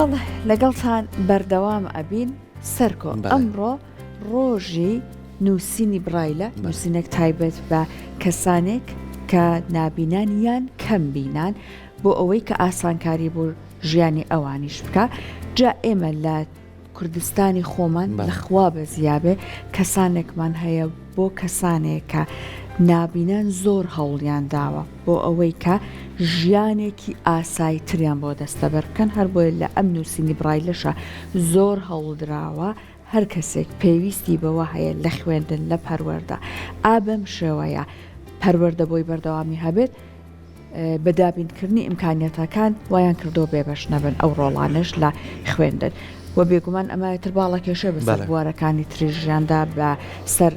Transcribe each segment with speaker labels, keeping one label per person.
Speaker 1: بەڵێ لەگەڵتان بەردەوام ئەبین سەرکۆ ئەمڕۆ ڕۆژی نووسینی برایلە نووسینێک تایبەت بە کەسانێک کە نابینان یان کەم بینان بۆ ئەوەی کە ئاسانکاری بۆ ژیانی ئەوانیش بکە. جا ئێمە لە کوردستانی خۆمان لەخوا بە زیابێ کەسانێکمان هەیە بۆ کەسانێک کە نابینان زۆر هەوڵیان داوە بۆ ئەوەی کە ژیانێکی ئاساییتریان بۆ دەستەبەر بکەن. هەر بۆیە لە ئەم نووسینی برایلەشە زۆر هەوڵدراوە هەر کەسێک پێویستی بەوە هەیە لە خوێندن لە پەروەردە ئابەم شێوەیە پەروەردە بۆی بەردەوامی هەبێت بەدابینکردنی ئیمکانیەتەکان وایان کردو بێبەش نەبن ئەو ڕۆڵانش لە خوێندن و بێگومان ئەمایەتر باڵە کێشە بەسەر بوارەکانی تریژیاندا بە سەر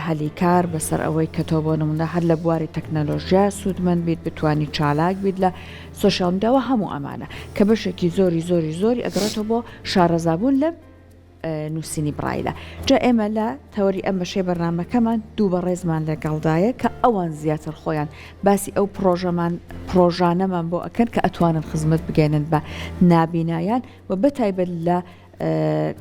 Speaker 1: هەلیکار بەسەر ئەوەی کە تۆ بۆ نمونە هەر لە بواری تەکنەلۆژیا سوودمەند بیت بتوانی چالاک بیت لە سۆشیال میدیاوە هەموو ئەمانە کە بەشێکی زۆری ئەگەڕێتەوە بۆ شارەزابوون لە نووسینی برایلە. جا ئێمە لە تەوەری ئەم بەشەی بەرنامەکەمان دوو بە ڕێزمان لەگەڵدایە کە ئەوان زیاتر خۆیان باسی ئەو پرۆژانەمان بۆ ئەکەن کە ئەتوانن خزمەت بگەێنن بە نابینایان و بەتایبەت لە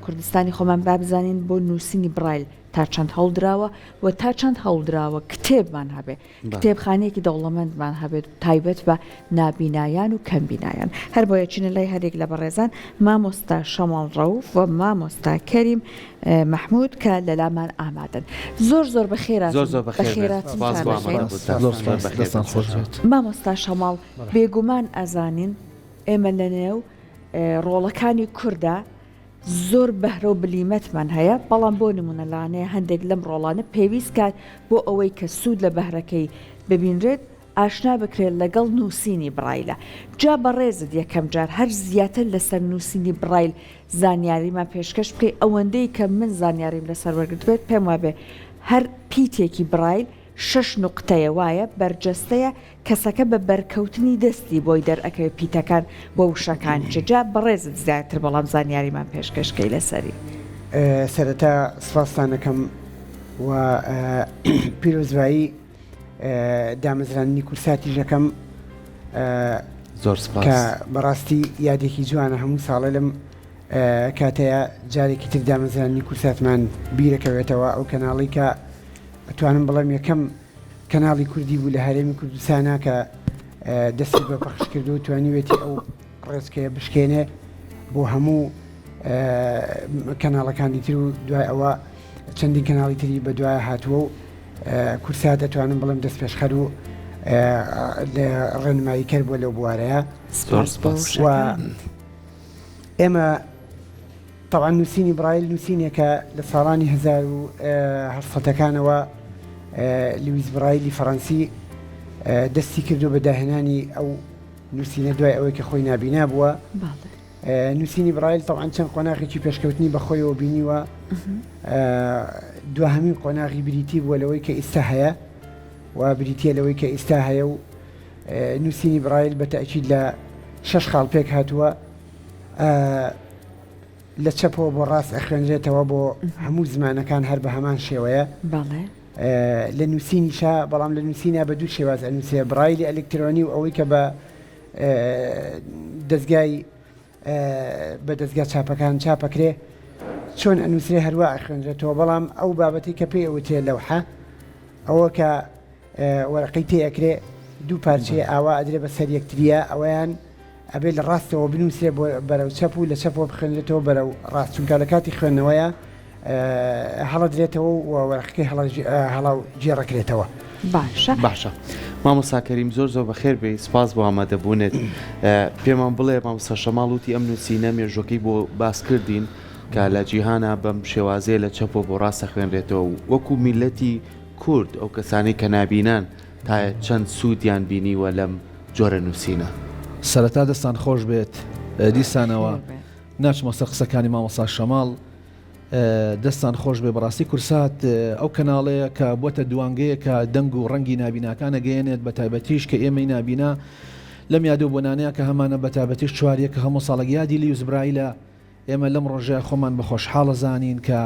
Speaker 1: کوردستانی خۆمان بابزانین بۆ نووسینی برایل تا چەند هەڵدراوە و تا چەند هەڵدراوە کتێبمان هەبێ کتێبخانەیەکی دەوڵەمەندمان هەبێت تایبەت بە نابینایان و کەمبینایان. هەر بۆیە چینە لای هەرێک لە بەڕێزان مامۆستا شەماڵ ڕەوف و مامۆستا کەریم مەحموود کە لەلامان ئامادەن. زۆر مامۆستا شەماڵ بێگومان ئەزانین ئێمە لە نێو ڕۆڵەکانی کووردا زۆر بەهرە و بلیمەتمان هەیە بەڵام بۆ نمونە لاانەیە هەندێک لەم ڕۆڵانە پێویست کات بۆ ئەوەی کە سوود لە بەهرەکەی ببینرێت ئاشنا بکرێت لەگەڵ نووسینی برایلە. جا بەڕێزت یەکەم جار هەر زیاتر لەسەر نووسینی برایل زانیاریمان پێشکەش بکەی ئەوەندەی کە من زانیاریم لەسەر وەرگرت بێت پێم وابێ هەر پیتێکی برایل 6 نقطەیە وایە بەرجەستەیە کەسەکە بە بەرکەوتنی دەستی بۆی دەرئەکەوێت پیتەکان بۆ وشەکان جا بەڕێزت زیاتر بەڵام زانیاریمان پێشکەشکەی لەسەری.
Speaker 2: سەرەتا سپاستانەکەم و پیرۆزبایی دامەزرانی کورساتی ژەکەم
Speaker 3: زۆر سپاس
Speaker 2: کە بەڕاستی یادێکی جوانە هەموو ساڵە لەم کاتەیە جارێکی تر دامەزرانی کورساتمان بیرەکەوێتەوە ئەو کەناڵی کە ئەتوانم بڵێم یەکەم کەناڵی کوردی بوو لە هەرێمی کوردستانە کە دەستی بە پەخش کردو و توانیوێتی ئەو ڕێزکەیە بشکێنێ بۆ هەموو کەناڵەکانی تر و دوای ئەوە چەندی کەناڵی تری بە دوای هاتووە و کورسات دەتوانم بڵێم دەست پێشخەر و ڕێنمایی کرد بۆ لەو بوارەیە. و ئێمە طبعا نووسینی برایل نووسینێکە لە ساڵانی 1970ەکانەوە لویس برایلی فەڕەنسی دەستی کردو بە داهێنانی ئەو نووسینە دوای ئەوەی کە خۆی نابینا بووە. نووسینی برایل طبعا چەند قۆناغێکی پێشکەوتنی بەخۆیەوە بینیوە. دوهەمین قۆناغی بریتی بووە لەوەی کە ئێستا هەیە و بریتیە لەوەی کە ئێستا هەیە و نووسینی برایل بە تەئکید لە 6 خاڵ پێک هاتووە لە چەپەوە بۆ ڕاست ئەخوێنرێتەوە بۆ هەموو زمانەکان هەر بە هەمان شێوەیە. لە نووسینیشا بەڵام لە نووسینە بە دوو شێواز ئەنووسێ برایلی ئەلکترۆنی و ئەوەی کە بە دەستگای چاپەکان چاپەکرێ چۆن ئەنووسێ هەروە ئەخوێنرێتەوە. بەڵام ئەو بابەتی کە پێی ئەوتێ لەوحە ئەوە کە وەرەقەی تێئەکرێ دوو پارچەیە ئاوا ئەدرێ بەسەر یەکتریە ئەوەیان ئەبێ لە ڕاستەوە بنووسێ بەرەو چەپ و لە چەپەوە بخوێنرێتەوە بەرەو ڕاست چونکە لە کاتی خوێندنەوەیە هەڵەدرێتەوە و وەرەقەکەی هەڵاو جێڕەکرێتەوە.
Speaker 3: باشە مامۆستا کەریم زۆر بەخێر بێ سپاس بۆ ئامادەبوونێت. پێمان بڵێ مامۆستا شەماڵ وتی ئەم نووسینە مێژوەکەی بۆ باس کردین کە لە جیهانە بەم شێوازەیە لە چەپەوە بۆ ڕاستە خوێنرێتەوە و وەکو میلەتی کورد ئەو کەسانی کە نابینان تا چەند سوودیان بینیوە لەم جۆرە نووسینە.
Speaker 4: سەرەتا دەستان خۆش بێت دیسانەوە ناچمە سەر قسەکانی مامۆستا شەماڵ دەستان خۆش بێ بەڕاستی کورسات ئەو کەناڵەیە کە بۆتە دوانگەیە کە دەنگ و ڕەنگی نابیناکانە گەیەنێت بە تایبەتیش کە ئێمەی نابینا لەم یادۆ بۆنانەیە کە هەمانە بە تایبەتیش چواریە کە هەموو ساڵێک یادی لویس برایلە ئێمە لەم ڕۆژەیە خۆمان بە خۆشحاڵە زانین کە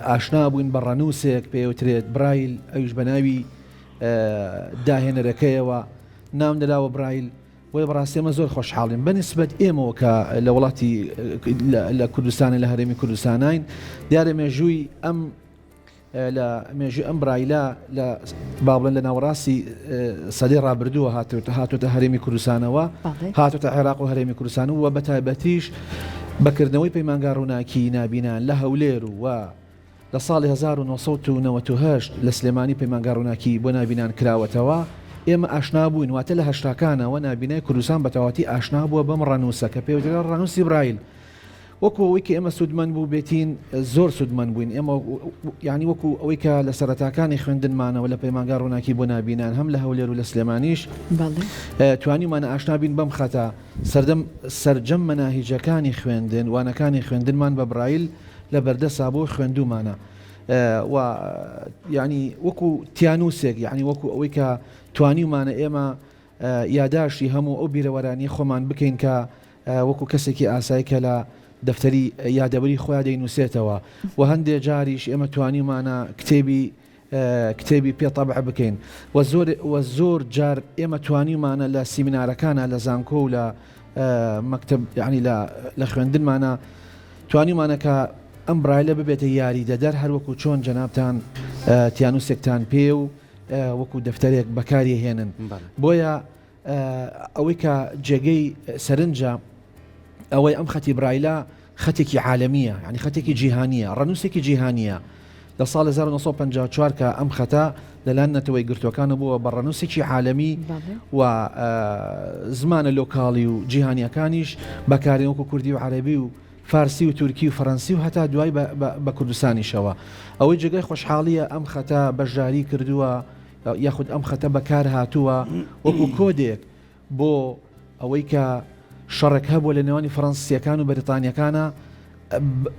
Speaker 4: ئاشنا بووین بە ڕەنووسێک پێوترێت برایل ئەویش بە ناوی داهێنەرەکەیەوە نام دەداوە برایل بۆیە بەڕاستی ئێمە زۆر خۆشحاڵین بەنسبەت ئێمەوە کە لە وڵاتی لە کوردستانی لە هەرێمی کوردستانین دیارە مێژووی ئەم برایلە لە بابڵێن لە ناوەڕاستی سەدەی ڕابردووە هاتوۆتە هەرێمی کوردستانەوە هاتوۆتە عێراق و هەرێمی کوردستانەوە و بەتایبەتیش بەکردنەوەی پەیمانگا ڕووناکی نابینان لە هەولێر و لە ساڵی 1998 لە سلێمانی پەیمانگا ڕووناکی بۆ نابینان کراوەتەوە ئێمە ئاشنا بووین واتە لە هەشتاکانەوە نابینای کوردستان بەتەواتی ئاشنا بووە بەم ڕەنووسە کە پێوترا ڕەنووسی برایل وەکو ئەوەی کە ئێمە سوودمەند بوو بێتین زۆر سوودمەند بووین ئێمە یعنی وەکو ئەوەی کە لە سەرەتاکانی خوێندنمانەوە لە پەیمانگا ڕووناکی بۆ نابینان هەم لە هەولێر و لە سلێمانیش توانیمانە ئاشنا بین بەم خەتە سەرجەم مەناهیجەکانی خوێندن وانەکانی خوێندنمان بە برایل لە بەردەسا بۆ خوێندومانە و یعنی وەکو تیانوسێک یعنی وەکو ئەوەی کە توانیمانە ئێمە یاداشی هەموو ئەو بیرەوەرانی خۆمان بکەین کە وەکو کەسێکی ئاسایی کە لە دەفتەری یادەبەری خۆیان دەینووسێتەوە و هەندێک جاریش ئێمە توانیمانە کتێبی پێطەبع بکەین و زۆر جار ئێمە توانیمانە لە سیمینارەکانە لە زانکۆ و لە مەکتەب یعنی لە خوێندنمانە توانیمانە کە ئەم برایلە ببێتە یاری دەدەر هەروەکو چۆن جەنابتان تیانوسێکتان پێ و وەکو دەفتەرێک بەکاری هێنن بۆیە ئەوەی کە جێگەی سەرنجە ئەوەی ئەم خەتی برایلە خەتێکی عالەمیە یعنی خەتێکی جیهانیە ڕەنووسێکی جیهانیە لە ساڵ 1954 کە ئەم خەتە لەلایەن نەتەوەی گرتوەکانە بووە بە ڕەنووسێکی عالەمی و زمانە لۆکاڵی و جیهانیەکانیش بەکارێن وەکو کوردی و عەرەبی و فارسی و تورکی و فەڕەنسی و هەتا دوای بە کوردستانیشەوە ئەوەی جێگەی خۆشحاڵیە ئەم خەتە بەشداری کردووە یاخود ئەم خەتە بەکار هاتووە وەکو کۆدێک بۆ ئەوەی کە شەڕێک هەبووە لە نێوانی فەڕەنسیەکان و بەریتانیەکانە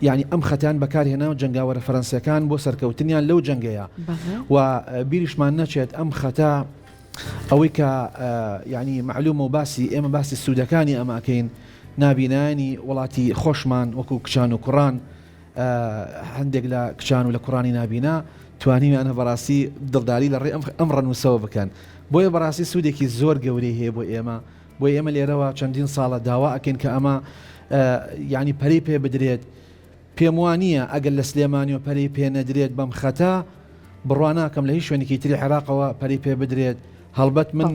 Speaker 4: یعنی ئەم خەتیان بەکارهێنا و جەنگاوەرە فەڕەنسیەکان بۆ سەرکەوتنیان لەو جەنگەیە و بیریشمان نەچێت ئەم خەتە ئەوەی کە یعنی معلومە و ئێمە باسی سوودەکانی ئەماکەین نابینانی وڵاتی خۆشمان وەکو کچان و کوڕان هەندێک لە کچان و لە کوڕانی نابینا توانیمانە بەڕاستی دڵداری لە ڕێ ئەم ڕەنووسەوە بکەن بۆیە بەڕاستی سوودێکی زۆر گەورەی هەیە بۆ ئێمە لێرەوە چەندین ساڵە داوا ئەکەین کە ئەمە یعنی پەرەی پێ بدرێت پێم وانە ئەگەر لە سلێمانی و پەرەی پێ نەدرێت بەم خەتە بڕوا ناکەم لە هیچ شوێنێکی تری عێراقەوە پەرەی پێ بدرێت هەڵبەت من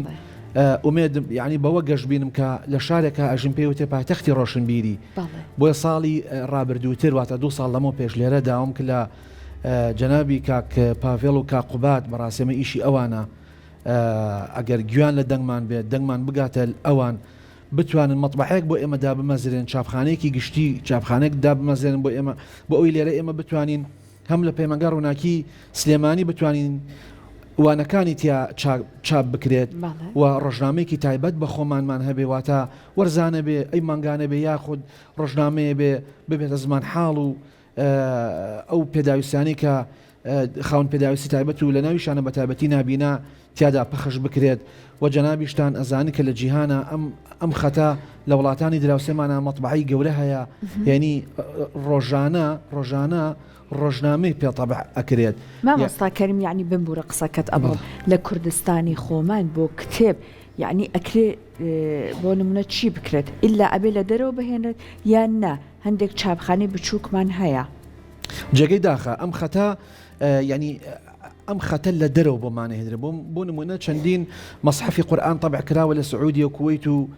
Speaker 4: ئومێدم یعنی بەوە گەشت بینم کە لە شارێکە ئەژین پێوتێ پایتەختی ڕۆشنبیری بۆیە ساڵی ڕابردووتر واتە 2 ساڵ لەمەوە پێش لێرە داوام کە لە جەنابی کاک پاڤێڵ و کاقوبات بەڕاستێمە ئیشی ئەوانە ئەگەر گویان لە دەنگمان بێت دەنگمان بگاتە ئەوان بتوانن مەطبعەیەک بۆ ئێمە دابمەزرێن چاپخانەیەکی گشتی چاپخانێک دابمەزرێن بۆ ئێمە بۆ ئەوی لێرە ئێمە بتوانین هەم لە پەیمانگا ڕووناکی سلێمانی بتوانین وانەکانی تیا چاپ بکرێت و ڕۆژنامەیەکی تایبەت بە خۆمانمان هەبێ واتە وەرزانە بێ ئەی مانگانە بێ یاخود ڕۆژنامەیە ببێتە زمان حاڵ و ئەو پێداویستانی کە خاون پێداویستی تایبەت و لە ناویشانە بە تایبەتی نابینا تیادا پەخش بکرێت و جەنابیشتان ئەزانی کە لە جیهانە ئەم خەتە لە وڵاتانی دراوسێمانە مەطبعی گەورە هەیە یعنی ڕۆژانە ڕۆژنامەی پێطەبع ئەکرێت
Speaker 1: مامۆستا کەریم یعنی بمبورە قسەکەت ئەمڕۆ لە کوردستانی خۆمان بۆ کتێب یعنی ئەکرێ بۆ نمونە چی بکرێت ئللا ئەبێ لە دەرەوە بهێنێت یان نا هەندێک چاپخانەی بچووکمان هەیە
Speaker 4: جێگەی داخە ئەم خەتە یعنی ئەم خەتە لە دەرەوە بۆمانە هێدرێ بۆ نمونە چەندین مەصحەفی قورئان طبع کراوە لە سعودی و کوێیت و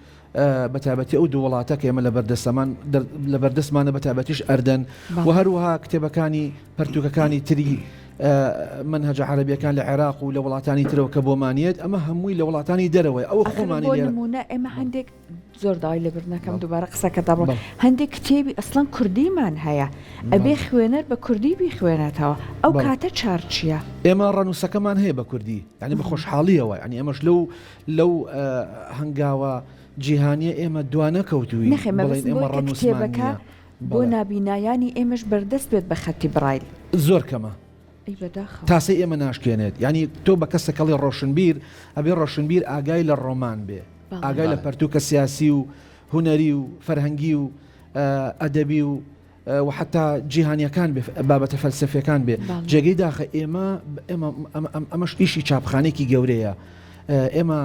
Speaker 4: بەتابەتی ئەو دوو وڵاتە کە ئێمە لە بەردەستمانە بەتابەتیش ئەردەن و هەروەها کتێبەکانی پەرتووکەکانی تری منهەجە عەرەبیەکان لە عێراق و لە وڵاتانی ترەوە کە بۆمانیێت ئەمە هەمووی لە وڵاتانی دەرەوەی ئەو خۆمانی
Speaker 1: بۆ نمونە ئێمە هەندێک زۆر داوای لەبەر نەکەم دووبارە قسەکە دەڕۆ هەندێک کتێبی ئەسڵەن کوردیمان هەیە ئەبێ خوێنەر بە کوردی بیخوێنێتەوە ئەو کاتە چار چییە؟
Speaker 4: ئێمە ڕەنووسەکەمان هەیە بە کوردی یعنی بە خۆشحاڵیەوە یعنی ئەمەش لەو هەنگاوە جیهانیە ئێمە دوانەکەوتووی
Speaker 1: نەخێمە کتێبەکە بۆ نابینایانی ئێمەش بەردەست بێت بە خەتی برایل
Speaker 4: زۆر کەمە تاسی ئێمە ناشکێنێت ینی تۆ بە کەسەکەڵی ڕۆشنبیر ئەبێ ڕۆشنبیر ئاگای لە ڕۆمان بێ ئاگای لە پەرتووکە سیاسی و هونەری و فەرهەنگی و ئەدەبی و وحتا جیهانیەکان بابەتە فەلسفەکان بێ جێگەی داخە ئێمە ئەمەش ئیشی چاپخانێکی گەورەیە ئێمە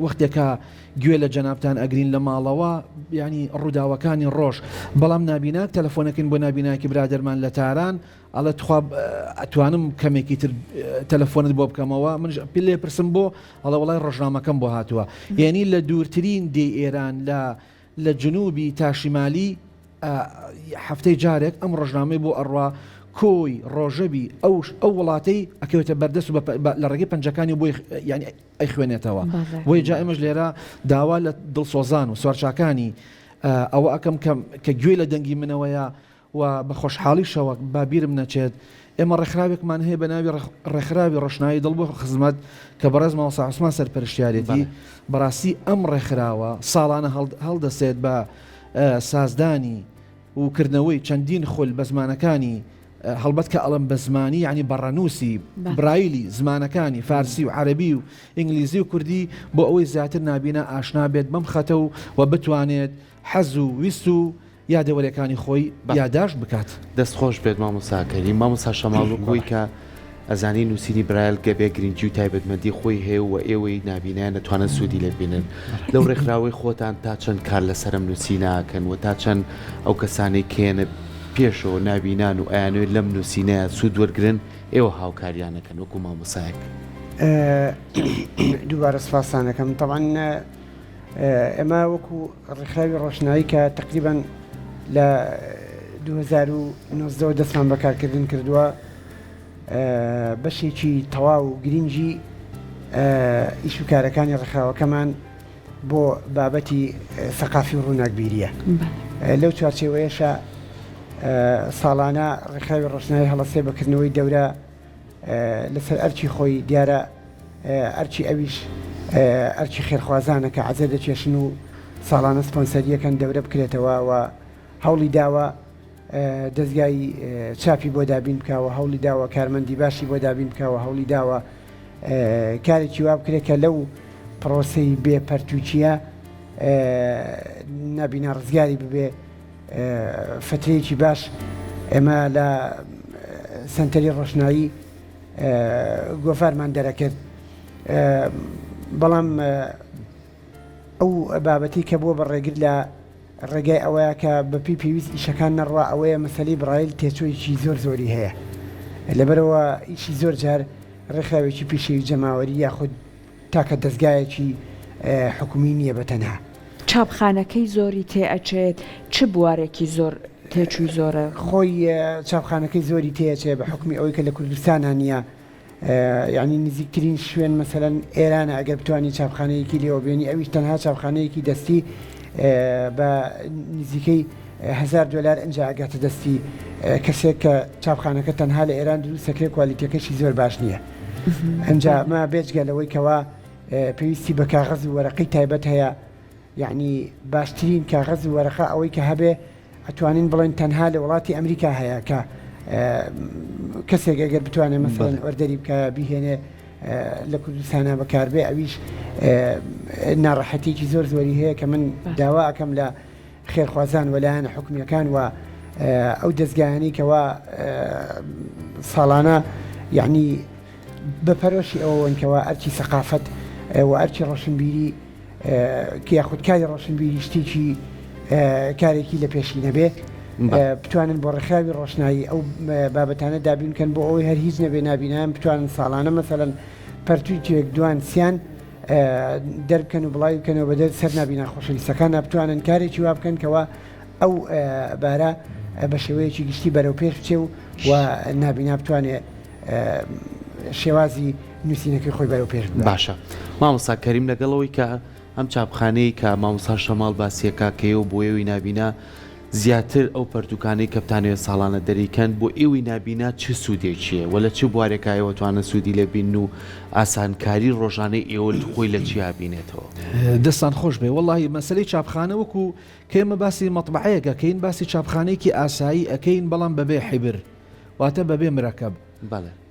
Speaker 4: وەختێکە گوێ لە جەنابتان ئەگرین لە ماڵەوە ینی ڕووداوەکانی ڕۆژ بەڵام نابیناک تەلەفۆنەکەین بۆ نابیناکی برادەرمان لە تاران ئەڵە توخوا ئەتوانم کەمێکی تر تەلەفۆنت بۆ بکەمەوە من پێ لێ پرسم بۆ ئەڵە وڵای ڕۆژنامەکەم بۆ هاتووە یعنی لە دوورترین دێ ئێران لە جنوبی تا شیمالی هەفتەی جارێک ئەم ڕۆژنامەی بۆ ئەڕوا کۆی ڕۆژەبی ئەو وڵاتەی ئەکەوێتە بەردەست لە ڕێگەی پەنجەکانی بۆی ینی ئەی خوێنێتەوە بۆی جا ئێمەش لێرە داوا لە دڵسۆزان و سوارچاکانی ئەوە ئەەکەم کە گوێ لە دەنگی منەوەیە و بە خۆشحاڵیشەوە بابیرم نەچێت ئێمە ڕێکخراوێکمان هەیە بە ناوی ڕێکخراوی ڕۆشنایی دڵ بۆ خزمەت کە بەڕێز ماوەسا عوسمان سەرپەرشتیارێتی بەڕاستی ئەم ڕێکخراوە ساڵانە هەڵدەسێت بە سازدانی و کردنەوەی چەندین خول بە زمانەکانی هەڵبەت کە ئەڵم بە زمانی ینی بەڕەنووسی برایلی زمانەکانی فارسی و عەربی و ئینگلیزی و کوردی بۆ ئەوەی زیاتر نابینە ئاشنا بێت بەم خەتە و بتوانێت حەز و ویست و یادەوەریەکانی خۆی یادداشت بکات.
Speaker 3: دەستخۆش بێت مامۆساکەری مامۆسا شەماڵ کە ئەزانی نووسینی برایل گەبێ گرنگجی و تایبەتمەندی خۆی هەیە و ئێوەی نابینیان نەتوانن سوودی لێ بینن لەو ڕێکخراوەی خۆتان تا چەند کار لەسرم نووسی ناکەن و تا چەند ئەو کەسانی کێنە پێشەوە نابینان و ئەیانوێت لەم نووسینەیە سوود وەرگرن ئێوە هاوکاریانەکەن وەکو مامۆسایەک.
Speaker 2: دووبارە سپاسانەکەم تەڵان ئێمە وەکو ڕێکخراوی ڕۆشنایی کە تقریبان لە 2019 دەستمان بەکارکردن کردووە بەشێکی تەواو و گرنگی ئیش و کارەکانی ڕێکخراوەکەمان بۆ بابەتی سەقافی و ڕووناکبیریە لەو چوارچێوەیەشە ساڵانە ڕێکخراوی ڕۆشنایی هەڵەسێ بەکردنەوەی دەورە لەسەر ئەرچی خۆی دیارە ئەرچی ئەویش ئەرچی خێرخوازانە کە عەزە دەچێشن و ساڵانە سپۆنسەریەکەن دەورە بکرێتەوە و هەوڵی داوە دەستگای چاپی بۆ دابین بکەوە هەوڵی داوە کارمەندی باشی بۆ دابین بکەوە هەوڵی داوە کارێکی وا بکرێت کە لەو پرۆسەی بێپەرتوچیە نابینا ڕزگاری ببێ فترەیەکی باش ئێمە لە سنتەری ڕۆشنایی گۆفارمان دەرەکرد بەڵام ئەو بابەتی کە بووە بەڕێگر لە ڕێگای ئەوەیە کە بەپی پێویست ئیشەکان نەڕوا ئەوەیە مەسەلەی برایل تێچۆیکی زۆری هەیە لەبەرەوە ئیشی زۆر جار ڕێکخراوێکی پیشەوی جەماوەری یاخود تاکە دەستگایەکی حکومی نییە بەتەنها
Speaker 1: چاپخانەکەی زۆری تێئەچێت چ بوارێکی زۆر تێچووی زۆرە
Speaker 2: خۆی چاپخانەکەی زۆری تێچێت بە حکومی ئەوەی کە لە کوردستانە نییە یعنی نزیکترین شوێن مەسەلەن ئێرانە ئەگەر بتوانانی چاپخانەیەکی لێوە بێنی ئەویش تەنها چاپخانەیەکی دەستی بە نزیکەی $1000 ئەنج ئاگاتە دەستی کەسێک کە چاپخانەکە تەنها لە ئێران دروست سەکرێت کوالیتیەکەشی زۆر باش نییە ئەنجا ما بێجگەلەوەی کەوا پێویستی بە کاغەز و وەرەقەی تایبەت هەیە یعنی باشترین کاغەز و وەرەقە ئەوەی کە هەبێ ئەتوانین بڵێن تەنها لە وڵاتی ئەمریکا هەیە کە کەسێک ئەگەر بتوانێت مەسەڵەن ئۆردەری بکە بیهێنێ لە کوردستانە بەکاربێ ئەویش ناڕەحەتێکی زۆری هەیە کە من داوا ئەەکەم لە خێرخوازان وەلایەنە حکومیەکان و ئەو دەستگایانی کەوا ساڵانە یعنی بەپەرۆشی ئەوەنکەوە ئەرچی سەقافەت و ئەرچی ڕۆشنبیری کە یاخودکاری ڕۆشنبیری شتێکی کارێکی لە پێشی نەبێ بتوانن بۆ ڕێکخراوی ڕۆشنایی ئەو بابەتانە دابینکەن بۆ ئەوەی هەر هیچ نەبێ نابینیان بتوانن ساڵانە مەسەلەن پەرتوویەک دوان سیان دەربکەن و بڵاوی بکەنەوە بەدەر سەر نابینا خۆشەویستەکان بتوانن کارێکی وا بکەن کەەوە ئەو بارە بە شێوەیەکی گشتی بەرەو پێش بچێ و نابینا بتوانێت شێوازی نووسینەکەی خۆی بەرەو پێش
Speaker 3: باشە مامۆستا کەریم لەگەڵەوەی کە ئەم چاپخانەی کە مامۆستا شەماڵ باسیەکە کەیە و بۆ ئێوەی نابینا زیاتر ئەو پەرتوکانەی کە بتانێت ساڵانە دەریکەن بۆ ئێوەی نابینا چه سوودێکیە وە لە چه بوارێکایەوە توانە سوودی لێ بین و ئاسانکاری ڕۆژانەی ئێوە خۆی لە چیا بینێتەوە
Speaker 4: دەستان خۆش بێ وەڵی مەسلەی چاپخانە وەکو کێمە باسی مەطبعەیەکە کەین باسی چاپخانەیەکی ئاسایی ئەەکەین بەڵام بەبێ حیبر واتە بەبێ مرەکەب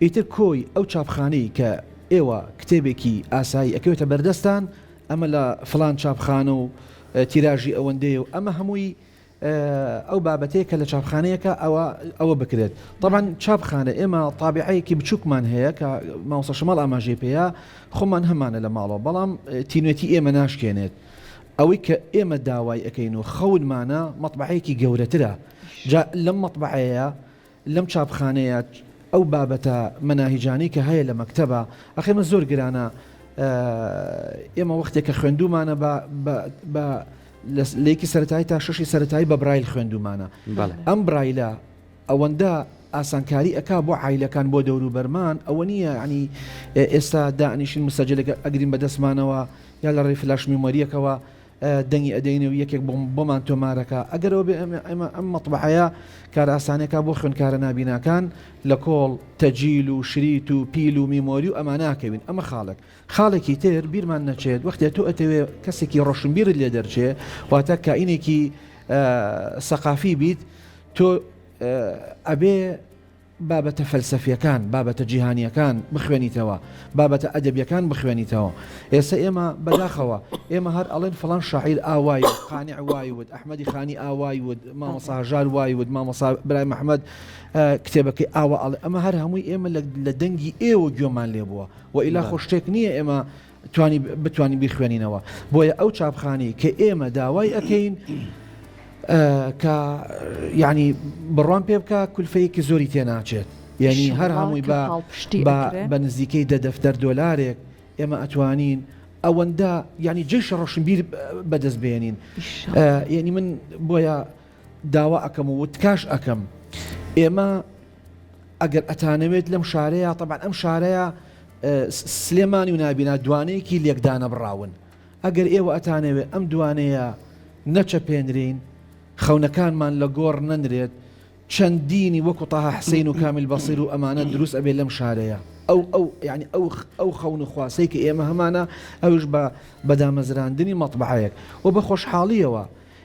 Speaker 4: ئیتر کۆی ئەو چاپخانەی کە ئێوە کتێبێکی ئاسایی ئەکەوێتە بەردەستان ئەمە لە فلان چاپخانە و تیراژی ئەوەندەیە و ئەمە هەمووی ئەو بابەتەیە کە لە چاپخانەیەکە ئەوە بکرێت. طبعا چاپخانە ئێمە طابعەیەکی بچووکمان هەیە کە مامۆستا شەماڵ ئاماژەی پێەیە خۆمان هەمانە لە ماڵەوە، بەڵام تینوێتی ئێمە ناشکێنێت. ئەوەی کە ئێمە داوای ئەەکەین و خەونمانە مەطبعەیەکی گەورەترە. جا لەم مەطبعەیە لەم چاپخانەیە ئەو بابەتە مەناهیجانی کە هەیە لە مەکتەبە ئەخێمە زۆر گرانە. ئێمە وەختێک کە خوێندومانە بە لێکی سەرەتایی تا شەشی سەرەتایی بە برایل خوێندومانە. ئەم برایلە ئەوەندە ئاسانکاری ئەکا بۆ عیلەکان بۆ دەوروبەرمان ئەوە نییە ینی ئێستا دانیشین مسەجلێک ئەگرین بەدەستمانەوە یا لە ڕێی فلاش میمۆریەکەوە دەنگی ئەدەینە و یەکێک بۆمان تۆمارەکە. ئەگەرەوە ئەمە ئەم مەطبعەیە کار ئاسانێکە بۆ خوێندکارە نابیناکان لە کۆڵ تەجیل و شریت و پیل و میمۆری و ئەماناکەوین. ئەمە خاڵێکی تر بیرمان نەچێت وەختێ تۆ ئەتەوێ کەسێکی ڕۆشنبیرت لێ دەرچێ واتە کائینێکی سەقافی بیت تۆ ئەبێ بابەتە فەلسەفیەکان بابەتە جیهانیەکان بخوێنیتەوە، بابەتە ئەدەبیەکان بخوێنیتەوە. ئێستا ئێمە بەداخەوە ئێمە هەر ئەڵێن فڵان شاعیر ئاوای قانع وایود، ئەحمەدی خانی ئاوایود، مامۆستا هەژار وایود، مامۆستا برای محەممەد کتێبەکەی ئاوە ئەڵێ. ئەمە هەر هەمووی ئێمە لە دەنگی ئێوە گوێمان لێ بووە و ئیلا خۆشتێک نییە ئێمە بتوانین بیخوێنینەوە. بۆیە ئەو چاپخانی کە ئێمە داوای ئەەکەین کە یعنی بڕوان پێ بکە کولفەیەکی زۆری تێناچێت، یعنی هەر هەمووی بە نزیکەی دەفتەر دۆلارێک ئێمە ئەتوانین ئەوەندە ینی جێش ڕۆشنبیر بەدەست بێنین. یعنی من بۆیە داوا ئەەکەم و وتکاش ئەەکەم ئێمە ئەگەر ئەتانەوێت لەم شارەیە طبعا ئەم شارەیە سلێمانی و نابینا دوانەیەکی لێکدانە بڕاون. ئەگەر ئێوە ئەتانەوێت ئەم دوانەیە نەچەپێنرین خەونەکانمان لە گۆڕ نەنرێت چەندینی وەکو تاها حسین و کامیل بەسیر و ئەمانە دروست ئەبێ لەم شارەیە يعني ئەو خەون و خواسەی کە ئێمە هەمانە ئەوش بە بەدامەزراندنی مەطبعەیەک و بە خۆشحاڵیەوە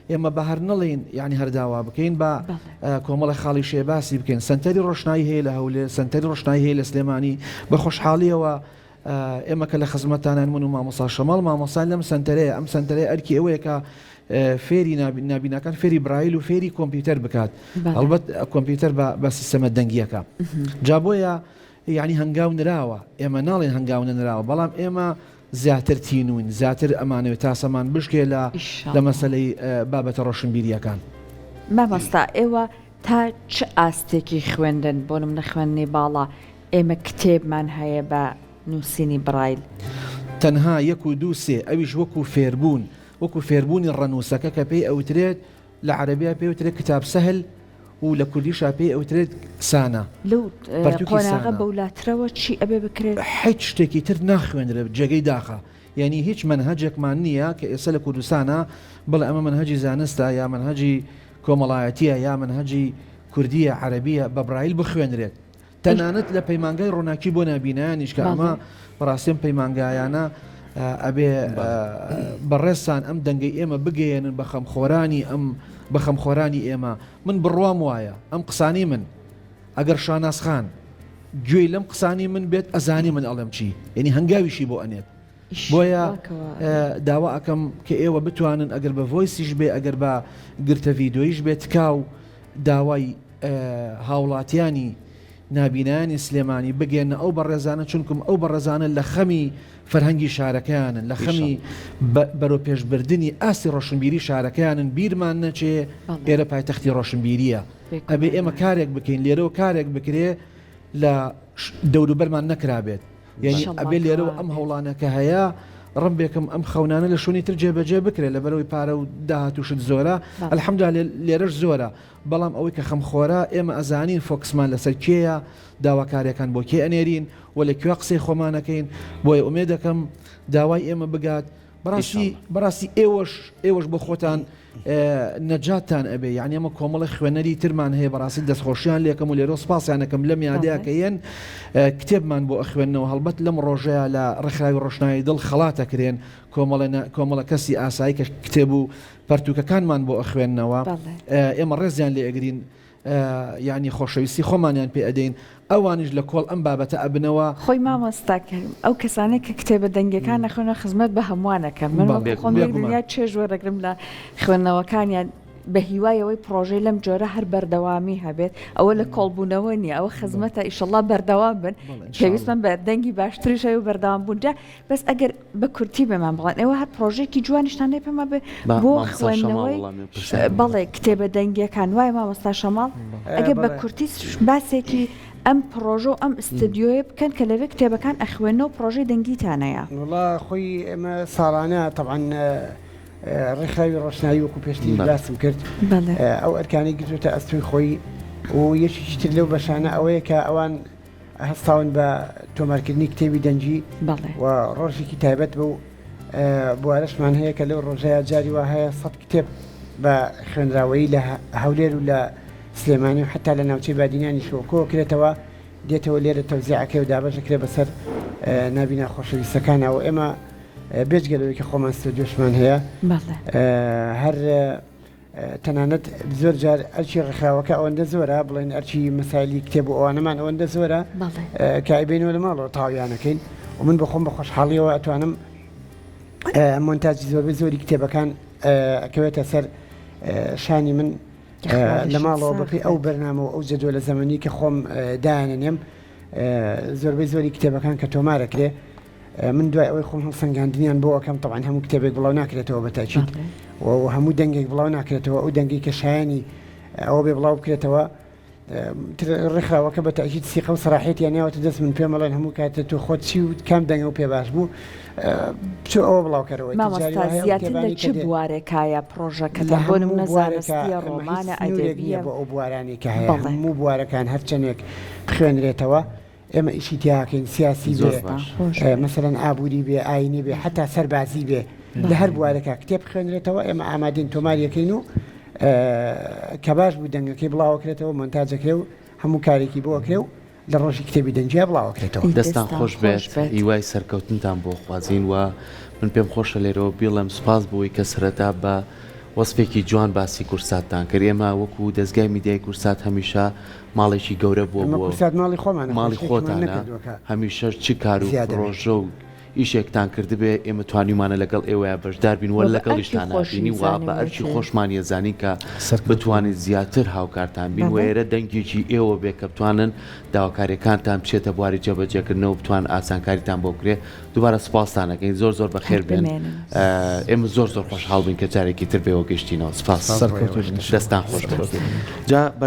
Speaker 4: ئێمە بە هەر نەڵێن یعنی هەرداوا بکەین بە کۆمەڵە خاڵی شێباسی بکەین. سنتەری ڕۆشنایی هەیە لە هەولێر، سنتەری ڕۆشنایی هەیە لە سلێمانی. بە خۆشحاڵیەوە ئێمە کە لە خزمەتانان من و مامۆستا شەماڵ مامۆستا لەم سنتەرەیە ئەم سنتەرەیە ئەرکی ئەوەیە کە فێری نابینەکان فێری برایل و فێری کۆمپیوتەر بکات. هەڵبەت کۆمپیوتەر بە سیستەمە دەنگیەکە. جا بۆیە یعنی هەنگاو نراوە، ئێمە ناڵێن هەنگاو نراوە، بەڵام ئێمە زیاتر تینوین، زیاتر ئەمانەوێت تاسەمان بشکێ لە مەسەلەی بابەتە ڕۆشنبیریەکان.
Speaker 1: مامۆستا ئێوە تا چ ئاستێکی خوێندن بۆ نمونە خوێندنی باڵا ئێمە کتێبمان هەیە بە نووسینی برایل؟
Speaker 4: تەنها 1 و 2 3 ئەویش وەکو فێربوون، وەکو فێربوونی ڕەنووسەکە کە پێی ئەوترێت لە عەرەبیە پێی ئەوترێت کتاب سەهل و لە کوردیشا پێی ئەوترێت سانە.
Speaker 1: لەو قۆناغە بەولاترەوە چی ئەبێ بکرێت؟
Speaker 4: هیچ شتێکی تر ناخوێنرێت جێگەی داخە. یعنی هیچ منهەجێکمان نییە کە ئێستا لە کوردستانە بڵێ ئەمە منهەجی زانستە یا منهەجی کۆمەڵایەتیە یا منهەجی کوردیە عەرەبیە بە برایل بخوێنرێت. تەنانەت لە پەیمانگای ڕۆناکی بۆ نابینایانیش کە ئەمە بەڕاستیم پەیمانگایانە ئەبێ بەڕێستان ئەم دەنگەی ئێمە بگەێنن بە خەمخۆرانی ئێمە. من بڕوام وایە ئەم قسانی من ئەگەر شاناسخان گوێی لەم قسانی من بێت ئەزانی من ئەڵێم چی، یعنی هەنگاویشی بۆ ئەنێت. بۆیە داوا ئەەکەم کە ئێوە بتوانن ئەگەر بە ڤۆیسیش بێ ئەگەر بە گرتە ڤیدۆیش بێت کاو داوای هاوڵاتیانی نابینانی سلێمانی بگێنە ئەو بەڕێزانە، چونکم ئەو بەڕێزانە لە خەمی فەرهەنگی شارەکەیانن، لە خەمی بەرەو پێشبردننی ئاستی ڕۆشنبیری شارەکەیانن. بیرمان نەچێ ئێرە پایتەختی ڕۆشنبیریە. ئەبێ ئێمە کارێک بکەین لێرەوە کارێک بکرێ لە دەوروبەرمان نەکرابێت. یعنی ئەبێ لێرەوە ئەم هەوڵانەکە هەیە ڕمبێکم ئەم خەونانە لە شوێنی تر جێبەجێ بکرێت لە بەرەوەی پارە و داهاتوشت زۆرە. ئەلحەمدولیلا لێرەش زۆرە، بەڵام ئەوەی کە خەمخۆرە ئێمە ئەزانین فۆکسمان لەسەر کێیە، داواکاریەکان بۆ کێ ئەنێرین و لە کوێ قسەی خۆمانەکەین. بۆیە ئومێ دەکەم داوای ئێمە بگات بەڕاستی ئێوەش بۆ خۆتان نەجاتتان ئەبێ. یعنی ئەمە کۆمەڵی خوێنەری ترمان هەیە بەڕاستی دەستخۆشیان لێکم و لێرە سپاسیانەکەم لەم یادەیەکەیەن کتێبمان بۆ ئەخوێنەوە. هەڵبەت لەم ڕۆژەیە لە ڕێکخراوی ڕۆشنایی دڵ خەڵاتەکرێن کۆمەڵە کەسی ئاسایی کە کتێب و پەرتوکەکانمان بۆ ئەخوێننەوە. ئێمە ڕێزیان لێ ئەگرین، یعنی خۆشەویستی خۆمانیان پێ ئەدەین، ئەوانش لە کۆڵ ئەم بابەتە ئەبنەوە.
Speaker 1: خۆی مامۆستاکەم ئەو کەسانێک کە کتێبە دەنگەکان نەخوێنە خزمەت بە هەمووانەکەم. من خۆم دنیا چێژ وەرەگرم لە خوێندنەوەکانیان بە هیوایەوەی پرۆژەی لەم جۆرە هەر بەردەوامی هەبێت ئەوە لە کۆڵبوونەوە نیە ئەوە خزمەتە ئیشەڵا بەردەوام بن پێویستمان بە دەنگی باشتریش و بەردەوام بوونجا بەس ئەگەر بە کورتی بێمان بڵێن ئێوە هەر پرۆژێکی جوانیشتانەی پێمە بێ بۆ خوێندنەوەی بەڵێ کتێبە دەنگیەکان وای مامۆستا شەماڵ ئەگەر بە کورتی باسێکی ئەم پرۆژە و ئەم ئستدیۆیە بکەن کە لەوێ کتێبەکان ئەخوێنەوە پرۆژەی دەنگیتانەیە
Speaker 2: وڵا خۆی ئێمە ساڵانە طبعاً ڕێکخراوی ڕۆشنایی وەکو پێشتی باسم کرد ئەو ئەرکانی گرتوتە ئەستوی خۆی و یەکێکی تر لەو بەشانە ئەوەیە کە ئەوان هەستاون بە تۆمارکردنی کتێبی دەنجی و ڕۆژێکی تایبەت بوو بوارەشمان هەیە کە لەو ڕۆژەیە جاری وا هەیە 100 کتێب بە خوێنراوەیی لە هەولێر و لە سلێمانی و حتا لە ناوچەی بادینانی شۆکۆ کرێتەوە دێتەوە لێرە تەوزیعەکەی و دابەشەکرێ بەسەر نابینا خۆشەویستەکانەوە ئێمە بێجگەلەوەی کە خۆمان ستۆدیۆشمان هەیە هەر تەنانەت زۆر جار ئەرچی ڕێکخراوەکە ئەوەندە زۆرە بڵێن ئەرچی مەسایلی کتێب و ئەوانەمان ئەوەندە زۆرە کە ئەیبێنەوە لە ماڵەوە تاویانەکەین و من بەخۆم بە خۆشحاڵیەوە ئەتوانم مۆنتاژی زۆربەی زۆری کتێبەکان ئەکەوێتە سەر شانی من لە ماڵەوە بەپێی ئەو بەرنامە و ئەو جەدوە لە زەمەنی کە خۆم دایانێنێم زۆربەی زۆری کتێبەکان کە تۆمارەکرێ من دوای ئەوەی خۆم هەڵسەنگاندنیان بۆ ئەەکەم طبعاً هەموو کتێبێک بڵاو ناکرێتەوە بە تاکید و هەموو دەنگێک بڵاو ناکرێتەوە ئەو دەنگی کە شایانی ئەوە بێ بڵاو بکرێتەوە ڕێکخراوەکە بە تاکید سیقە و سەراحەتیان ناوەتە دەست من پێم بڵێن هەموو کاتە تۆ خۆت چی و کام دەنگە و پێ باش بوو چۆ ئەوە بڵاوکەرەوە
Speaker 1: مامۆستا زیاتر لە چ بوارێکایە پرۆژەکەتە بۆ نمونە زانستیە ڕۆمانە ئەدەبیە
Speaker 2: بۆ ئەو بوارانی کە هەیە هەموو بوارەکان هەرچەندێک بخوێنرێتەوە ئێمە ئیشی تیاکەین سیاسی بێ مەسەرەن ئابووری بێ ئاینی بێ حتا سەربازی بێ لە هەر بوارەکە کتێب بخوێنرێتەوە ئێمە ئامادەین تۆماریەکەین و کە باش بوو دەنگەکەی بڵاوکرێتەوە مۆنتاژەکرێ و هەموو کارێکی بۆکرێ و لە ڕۆژی کتێبی دەنجیا بڵاوکرێتەوە
Speaker 3: دەستان خۆش بێت هیوای سەرکەوتنتان بۆ خوازین و من پێم خۆشە لێرەوە بیڵم سوپاس بۆی کە سەرەتا بە وەسفێکی جوان باسی کورساتتان کرد ئێمە وەکو دەستگای میدیای کورسات هەمیشە ماڵێکی گەورە بووە
Speaker 2: ماڵی خۆمان
Speaker 3: ماڵی خۆتانە هەمیشە چی کار و ڕۆژە و ئیشێکتان کردبێ ئێمە توانیمانە لەگەڵ ئێوەیە بەشدار بین وە لەگەڵیشتانبینی و بە ئەرچی خۆشمان یەزانی کە بتوانێت زیاتر هاوکارتان بین وێرە دەنگێکی ئێوە بێ کە بتوانن داواکاریەکانتان بچێتە بواری جێبەجێکردنەوە بتوان ئاسانکاریتان بۆ بکرێ دووبارە سپاسانەکەین زۆر زۆر بەخێر بێن ئێمە زۆر زۆر خۆشحاڵ بین کە جارێکی تر بێەوە گەشتینەوە سپاس دەستان خۆش.